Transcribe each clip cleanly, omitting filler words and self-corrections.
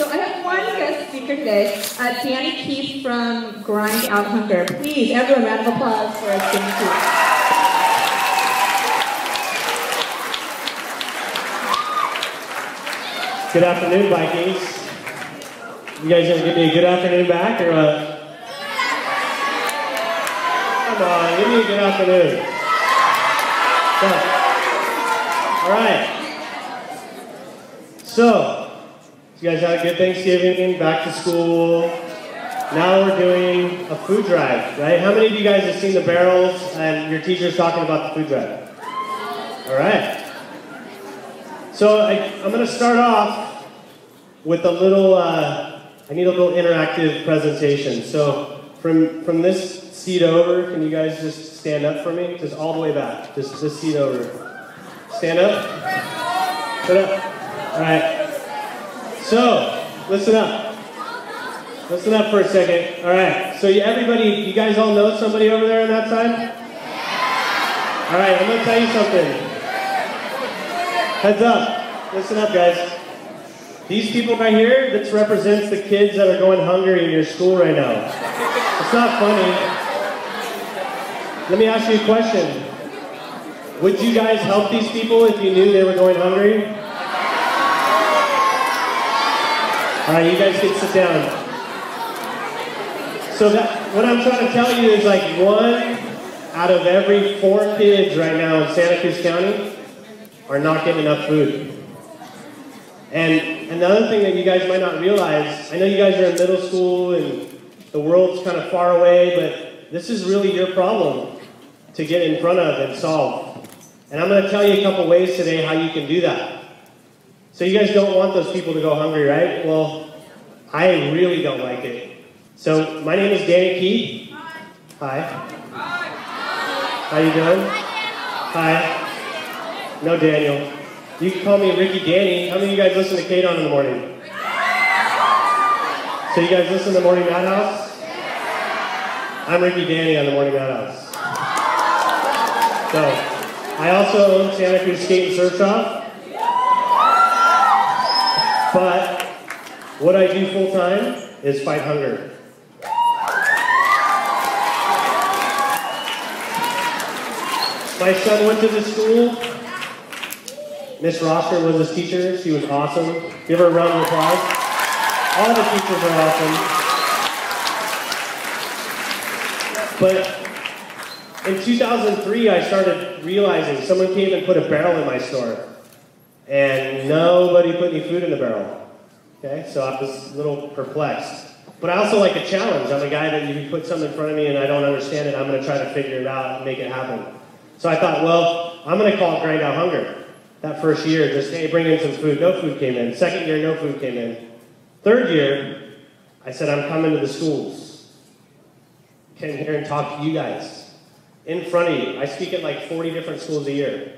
So I have one guest speaker today, Danny Keith from Grind Out Hunger. Please, everyone, round of applause for Danny Keith. Good afternoon, Vikings. You guys gonna give me a good afternoon back, or what? Come on, give me a good afternoon. All right. So, you guys had a good Thanksgiving, back to school. Now we're doing a food drive, right? How many of you guys have seen the barrels and your teacher's talking about the food drive? All right. So I'm going to start off with a little, I need a little interactive presentation. So from this seat over, can you guys just stand up for me? Just all the way back, just this seat over. Stand up. Stand up. All right. So, listen up. Listen up for a second. All right. So everybody, you guys all know somebody over there on that side? All right, I'm going to tell you something. Heads up. Listen up, guys. These people right here, this represents the kids that are going hungry in your school right now. It's not funny. Let me ask you a question. Would you guys help these people if you knew they were going hungry? All right, you guys can sit down. So what I'm trying to tell you is like 1 out of every 4 kids right now in Santa Cruz County are not getting enough food. And another thing that you guys might not realize, I know you guys are in middle school and the world's kind of far away, but this is really your problem to get in front of and solve. And I'm going to tell you a couple ways today how you can do that. So you guys don't want those people to go hungry, right? Well, I really don't like it. So my name is Danny Keith. Hi. How you doing? Hi. No, Daniel. You can call me Ricky Danny. How many of you guys listen to Kate on in the morning? So you guys listen to Morning Madhouse? I'm Ricky Danny on the Morning Madhouse. So, I also own Santa Cruz Skate and Surf Shop. But what I do full time is fight hunger. My son went to the school. Miss Roster was his teacher. She was awesome. Give her a round of applause. All the teachers are awesome. But in 2003, I started realizing someone came and put a barrel in my store. And nobody put any food in the barrel. Okay, so I was a little perplexed. But I also like a challenge. I'm a guy that you put something in front of me and I don't understand it, I'm going to try to figure it out and make it happen. So I thought, well, I'm going to call it Grind Out Hunger. That first year, just, hey, bring in some food. No food came in. Second year, no food came in. Third year, I said, I'm coming to the schools. Came here and talk to you guys. In front of you. I speak at like 40 different schools a year.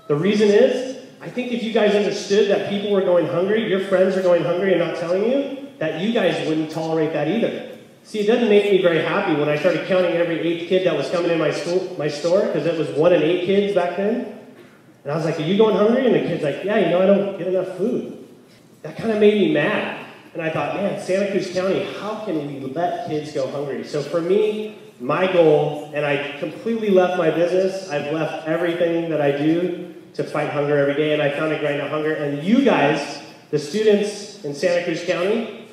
The reason is, I think if you guys understood that people were going hungry, your friends are going hungry and not telling you, that you guys wouldn't tolerate that either. See, it doesn't make me very happy when I started counting every 8th kid that was coming in my store, because it was 1 in 8 kids back then. And I was like, are you going hungry? And the kid's like, yeah, you know, I don't get enough food. That kind of made me mad. And I thought, man, Santa Cruz County, how can we let kids go hungry? So for me, my goal, and I completely left my business, I've left everything that I do to fight hunger every day, and I found a Grind Out Hunger. And you guys, the students in Santa Cruz County,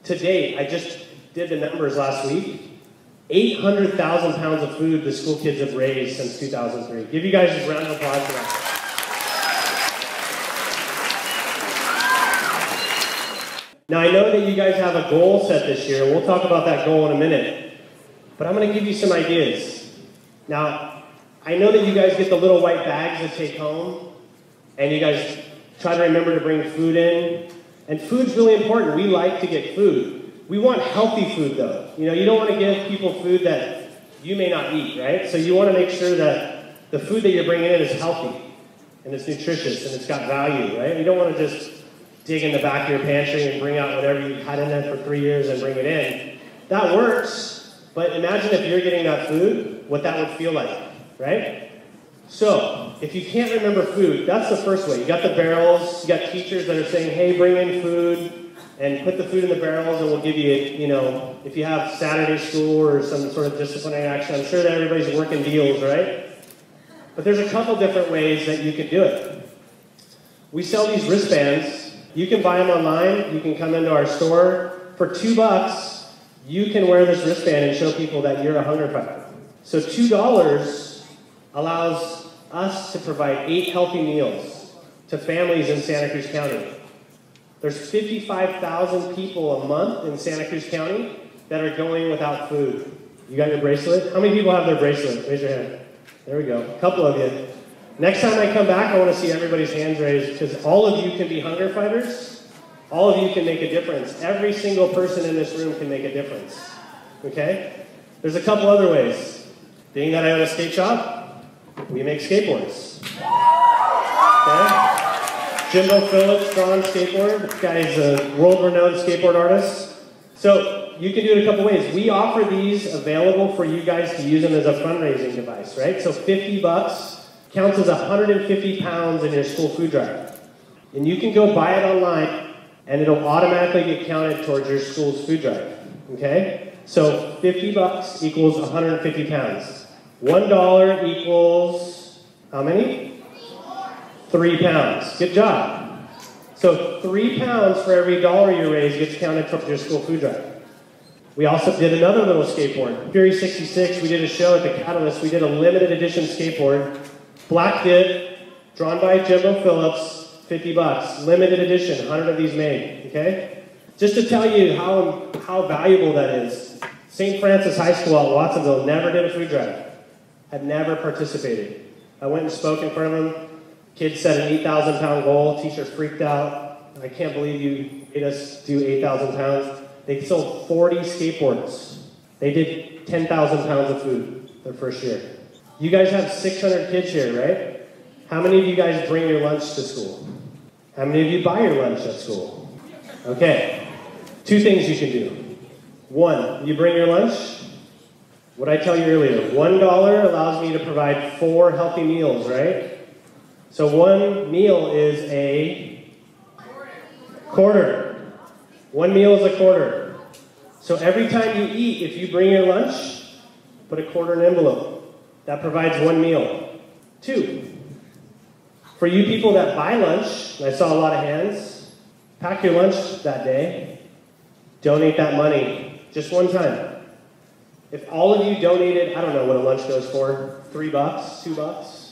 to date, I just did the numbers last week, 800,000 pounds of food the school kids have raised since 2003. Give you guys a round of applause for that. Now, I know that you guys have a goal set this year. We'll talk about that goal in a minute. But I'm going to give you some ideas. Now, I know that you guys get the little white bags to take home, and you guys try to remember to bring food in. And food's really important. We like to get food. We want healthy food, though. You know, you don't want to give people food that you may not eat, right? So you want to make sure that the food that you're bringing in is healthy, and it's nutritious, and it's got value, right? You don't want to just dig in the back of your pantry and bring out whatever you've had in there for 3 years and bring it in. That works, but imagine if you're getting that food, what that would feel like, right? So, if you can't remember food, that's the first way. You got the barrels, you got teachers that are saying, hey, bring in food. and put the food in the barrels, and we'll give you, you know, if you have Saturday school or some sort of disciplinary action, I'm sure that everybody's working deals, right? But there's a couple different ways that you can do it. We sell these wristbands. You can buy them online. You can come into our store. For $2, you can wear this wristband and show people that you're a hunger fighter. So $2 allows us to provide 8 healthy meals to families in Santa Cruz County. There's 55,000 people a month in Santa Cruz County that are going without food. You got your bracelet? How many people have their bracelet? Raise your hand. There we go. A couple of you. Next time I come back, I want to see everybody's hands raised, because all of you can be hunger fighters. All of you can make a difference. Every single person in this room can make a difference. Okay? There's a couple other ways. Being that I own a skate shop, we make skateboards. Okay? Jimbo Phillips, drawn skateboard. This guy is a world-renowned skateboard artist. So you can do it a couple ways. We offer these available for you guys to use them as a fundraising device, right? So $50 counts as 150 pounds in your school food drive. And you can go buy it online, and it'll automatically get counted towards your school's food drive, okay? So $50 equals 150 pounds. $1 equals how many? 3 pounds. Good job. So 3 pounds for every dollar you raise gets counted towards your school food drive. We also did another little skateboard. Fury 66, we did a show at the Catalyst. We did a limited edition skateboard. Black dip, drawn by Jimbo Phillips, $50. Limited edition, 100 of these made, okay? Just to tell you how valuable that is, St. Francis High School at Watsonville never did a food drive. Had never participated. I went and spoke in front of them. Kids set an 8,000 pound goal. Teacher freaked out. I can't believe you made us do 8,000 pounds. They sold 40 skateboards. They did 10,000 pounds of food their first year. You guys have 600 kids here, right? How many of you guys bring your lunch to school? How many of you buy your lunch at school? Okay, 2 things you can do. 1, you bring your lunch. What I tell you earlier, $1 allows me to provide 4 healthy meals, right? So 1 meal is a quarter. 1 meal is a quarter. So every time you eat, if you bring your lunch, put a quarter in an envelope. That provides 1 meal. 2, for you people that buy lunch, and I saw a lot of hands, pack your lunch that day, donate that money, just one time. If all of you donated, I don't know what a lunch goes for, $3, $2.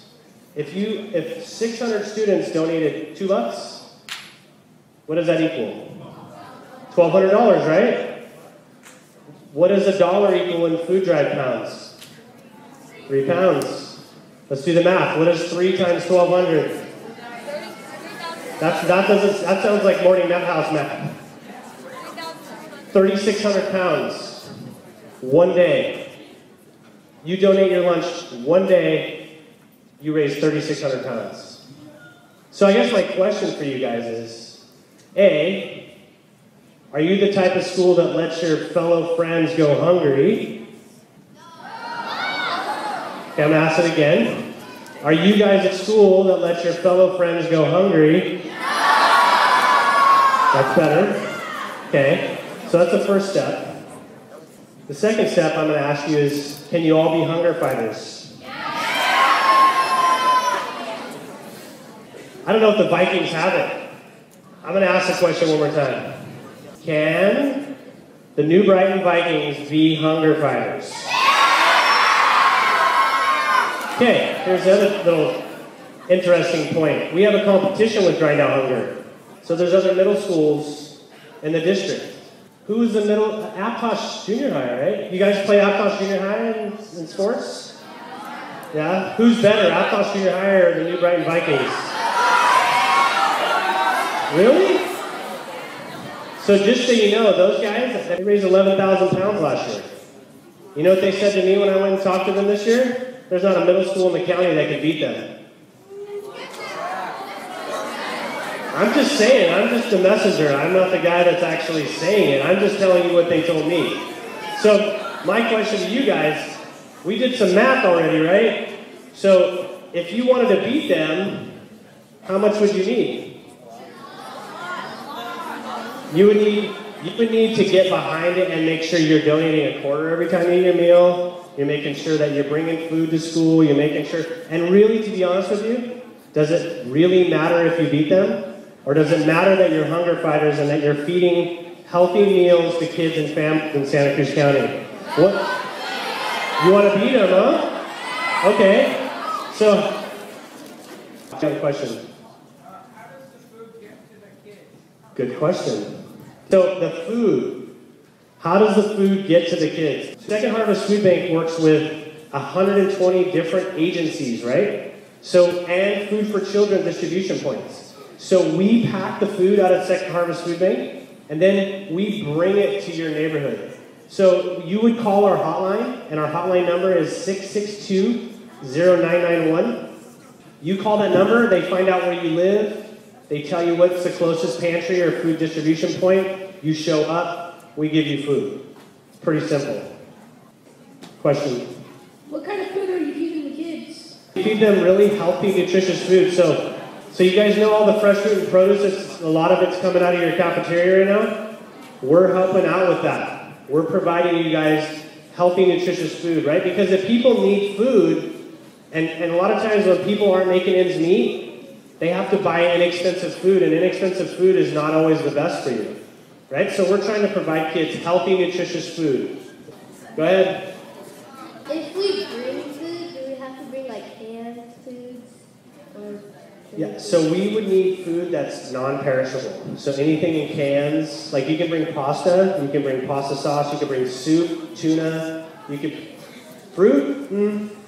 If 600 students donated $2, what does that equal? $1,200, right? What does $1 equal in food drive pounds? 3 pounds. Let's do the math. What is 3 times 1,200? That sounds like morning nut house math. 3,600 pounds. 1 day. You donate your lunch 1 day, you raise 3,600 pounds. So I guess my question for you guys is, A, are you the type of school that lets your fellow friends go hungry? Okay, I'm going to ask it again. Are you guys at school that lets your fellow friends go hungry? That's better. Okay, so that's the first step. The second step I'm going to ask you is, can you all be hunger fighters? I don't know if the Vikings have it. I'm going to ask the question one more time. Can the New Brighton Vikings be hunger fighters? Okay, here's the other little interesting point. We have a competition with Grind Out Hunger. So there's other middle schools in the district. Who's the middle? Aptos Junior High, right? You guys play Aptos Junior High in sports? Yeah? Who's better, Aptos Junior High or the New Brighton Vikings? Really? So just so you know, those guys, they raised 11,000 pounds last year. You know what they said to me when I went and talked to them this year? There's not a middle school in the county that can beat them. I'm just saying, I'm just a messenger. I'm not the guy that's actually saying it. I'm just telling you what they told me. So my question to you guys, we did some math already, right? So if you wanted to beat them, how much would you need? You would need to get behind it and make sure you're donating a quarter every time you eat your meal. You're making sure that you're bringing food to school. You're making sure, and really, to be honest with you, does it really matter if you beat them? Or does it matter that you're hunger fighters and that you're feeding healthy meals to kids and families in Santa Cruz County? What? You want to beat them, huh? Okay. So, I have a question. How does the food get to the kids? Good question. So the food, how does the food get to the kids? Second Harvest Food Bank works with 120 different agencies, right? So, and Food for Children distribution points. So we pack the food out of Second Harvest Food Bank, and then we bring it to your neighborhood. So you would call our hotline, and our hotline number is 662-0991. You call that number, they find out where you live, they tell you what's the closest pantry or food distribution point. You show up, we give you food. It's pretty simple. Question? What kind of food are you feeding the kids? We feed them really healthy, nutritious food. So you guys know all the fresh fruit and produce, a lot of it's coming out of your cafeteria right now? We're helping out with that. We're providing you guys healthy, nutritious food, right? Because if people need food, and a lot of times when people aren't making ends meet, they have to buy inexpensive food, and inexpensive food is not always the best for you, right? So we're trying to provide kids healthy, nutritious food. Go ahead. If we bring food, do we have to bring like canned foods? Or Yeah, so we would need food that's non-perishable. So anything in cans, like you can bring pasta, you can bring pasta sauce, you can bring soup, tuna, you could, fruit,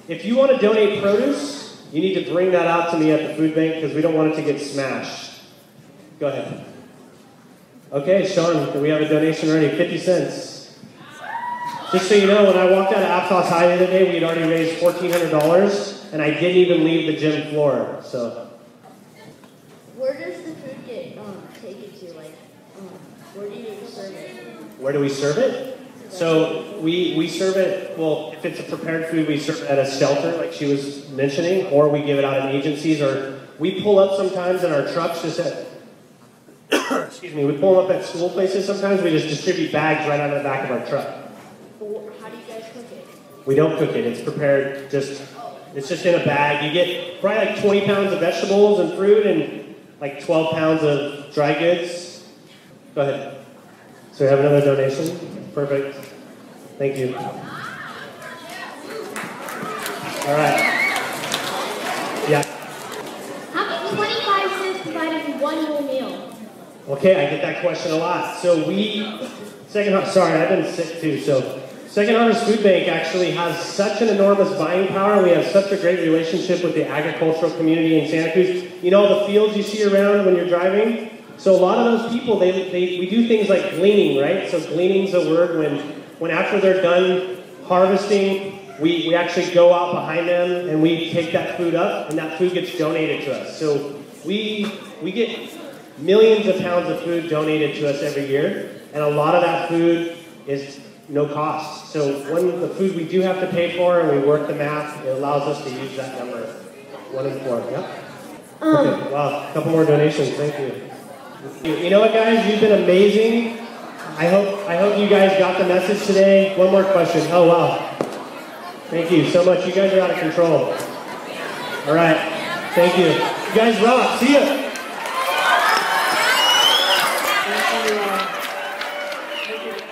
If you want to donate produce, you need to bring that out to me at the food bank because we don't want it to get smashed. Go ahead. Okay, Sean, we have a donation ready, 50 cents. Just so you know, when I walked out of Aptos High the other day, we had already raised $1,400, and I didn't even leave the gym floor, so. where does the food get taken to? Like, where do you serve it? Where do we serve it? So we serve it, well, if it's a prepared food, we serve it at a shelter, like she was mentioning, or we give it out in agencies, or we pull up sometimes in our trucks just at, excuse me, we pull them up at school places sometimes, we just distribute bags right out of the back of our truck. How do you guys cook it? We don't cook it, it's prepared, it's just in a bag. You get probably like 20 pounds of vegetables and fruit and like 12 pounds of dry goods. Go ahead. So we have another donation? Perfect. Thank you. All right. Yeah. How can 25 cents provide us one whole meal? Okay, I get that question a lot. So sorry, I've been sick too. So Second Harvest Food Bank actually has such an enormous buying power. We have such a great relationship with the agricultural community in Santa Cruz. You know the fields you see around when you're driving? So a lot of those people, we do things like gleaning, right? So gleaning's a word when after they're done harvesting, we actually go out behind them and we take that food up and that food gets donated to us. So we get millions of pounds of food donated to us every year, and a lot of that food is no cost. So when the food we do have to pay for and we work the math, it allows us to use that number. 1 in 4, yeah? Okay, wow, a couple more donations, thank you. You know what, guys? You've been amazing. I hope you guys got the message today. One more question. Oh, wow. Thank you so much. You guys are out of control. All right. Thank you. You guys rock. See ya. Thank you.